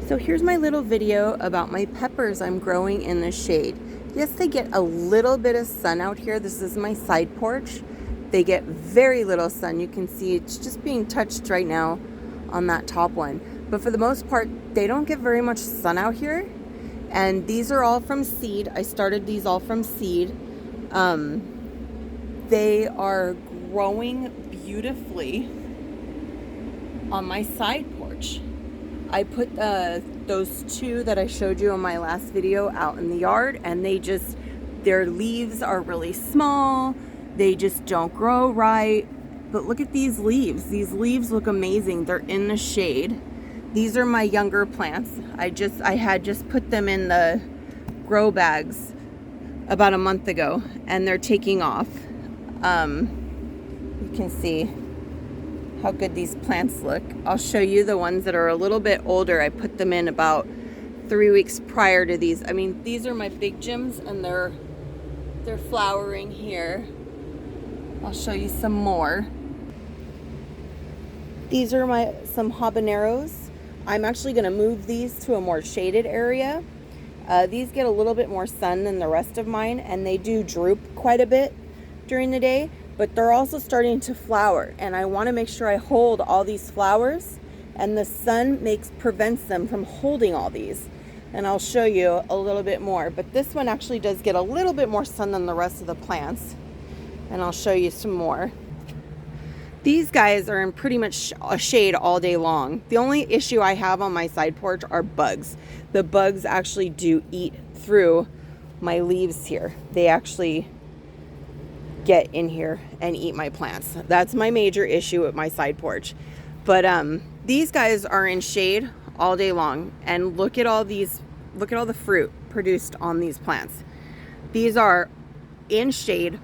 So here's my little video about my peppers I'm growing in the shade. Yes, they get a little bit of sun out here. This is my side porch. They get very little sun. You can see it's just being touched right now on that top one. But for the most part, they don't get very much sun out here. And these are all from seed. I started these all from seed. They are growing beautifully on my side porch. I put those two that I showed you in my last video out in the yard, and their leaves are really small. They just don't grow right. But look at these leaves. These leaves look amazing. They're in the shade. These are my younger plants. I had just put them in the grow bags about a month ago, and they're taking off. You can see how good these plants look. I'll show you the ones that are a little bit older. I put them in about 3 weeks prior to these. I mean, these are my big gems, and they're flowering here. I'll show you some more. These are some habaneros. I'm actually going to move these to a more shaded area. These get a little bit more sun than the rest of mine, and they do droop quite a bit during the day, but they're also starting to flower, and I want to make sure I hold all these flowers, and the sun prevents them from holding all these. And I'll show you a little bit more, but this one actually does get a little bit more sun than the rest of the plants, and I'll show you some more. These guys are in pretty much a shade all day long. The only issue I have on my side porch are bugs. The bugs actually do eat through my leaves here. They actually get in here and eat my plants. That's my major issue with my side porch. But these guys are in shade all day long, and look at all the fruit produced on these plants. These are in shade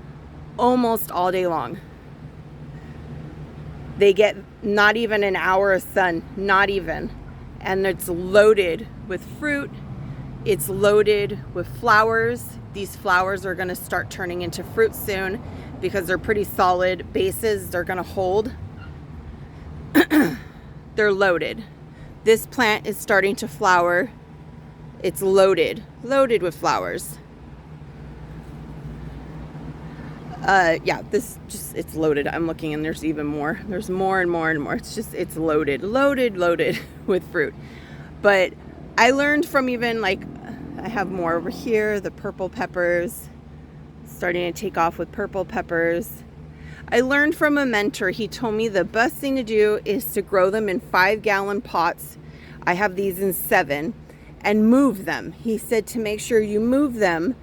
almost all day long. They get not even an hour of sun, not even. And it's loaded with fruit. It's loaded with flowers. These flowers are going to start turning into fruit soon because they're pretty solid bases. They're going to hold. They're loaded. This plant is starting to flower. It's loaded with flowers. It's loaded. I'm looking, and there's even more. There's more and more and more. It's loaded with fruit. But I learned from I have more over here, the purple peppers, starting to take off with purple peppers. I learned from a mentor. He told me the best thing to do is to grow them in 5-gallon pots. I have these in 7, and move them. He said to make sure you move them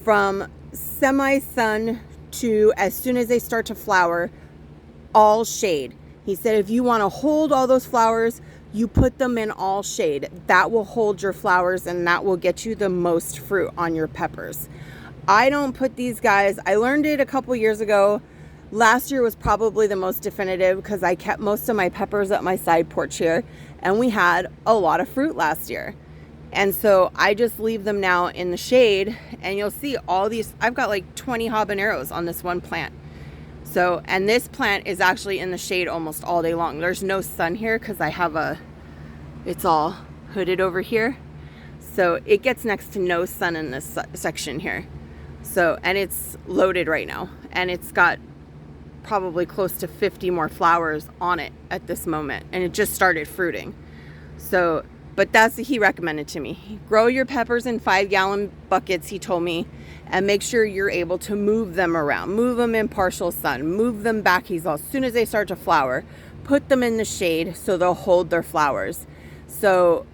from semi-sun to, as soon as they start to flower, all shade. He said if you want to hold all those flowers, you put them in all shade. That will hold your flowers, and that will get you the most fruit on your peppers. I don't put these guys, I learned it a couple years ago. Last year was probably the most definitive because I kept most of my peppers at my side porch here, and we had a lot of fruit last year. And so I just leave them now in the shade, and you'll see all these. I've got like 20 habaneros on this one plant. So, and this plant is actually in the shade almost all day long. There's no sun here because I have it's all hooded over here. So it gets next to no sun in this section here. So, and it's loaded right now, and it's got probably close to 50 more flowers on it at this moment, and it just started fruiting. So, but that's what he recommended to me. Grow your peppers in 5-gallon buckets, he told me, and make sure you're able to move them around. Move them in partial sun. Move them back. As soon as they start to flower, put them in the shade so they'll hold their flowers. So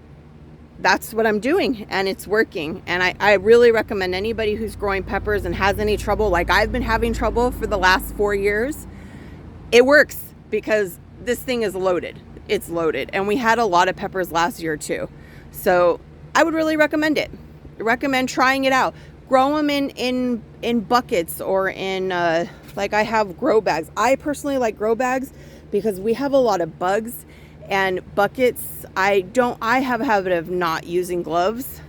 that's what I'm doing, and it's working. And I really recommend anybody who's growing peppers and has any trouble, like I've been having trouble for the last 4 years, it works because this thing is loaded. It's loaded, and we had a lot of peppers last year too. So I would really recommend it. Recommend trying it out. Grow them in buckets or in like I have grow bags. I personally like grow bags because we have a lot of bugs, and buckets I have a habit of not using gloves.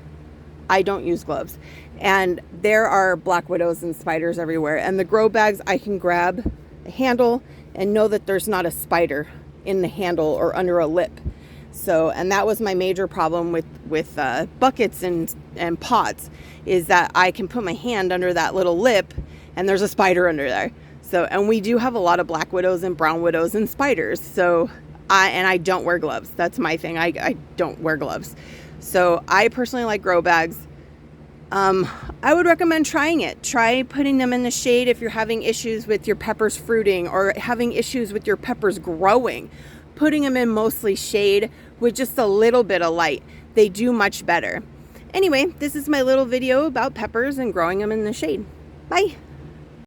I don't use gloves, and there are black widows and spiders everywhere, and the grow bags I can grab a handle and know that there's not a spider in the handle or under a lip. So, and that was my major problem with buckets and pots, is that I can put my hand under that little lip and there's a spider under there. So, and we do have a lot of black widows and brown widows and spiders. So I don't wear gloves. That's my thing. I don't wear gloves. So I personally like grow bags. I would recommend trying it. Try putting them in the shade if you're having issues with your peppers fruiting or having issues with your peppers growing. Putting them in mostly shade with just a little bit of light. They do much better. Anyway, this is my little video about peppers and growing them in the shade. Bye.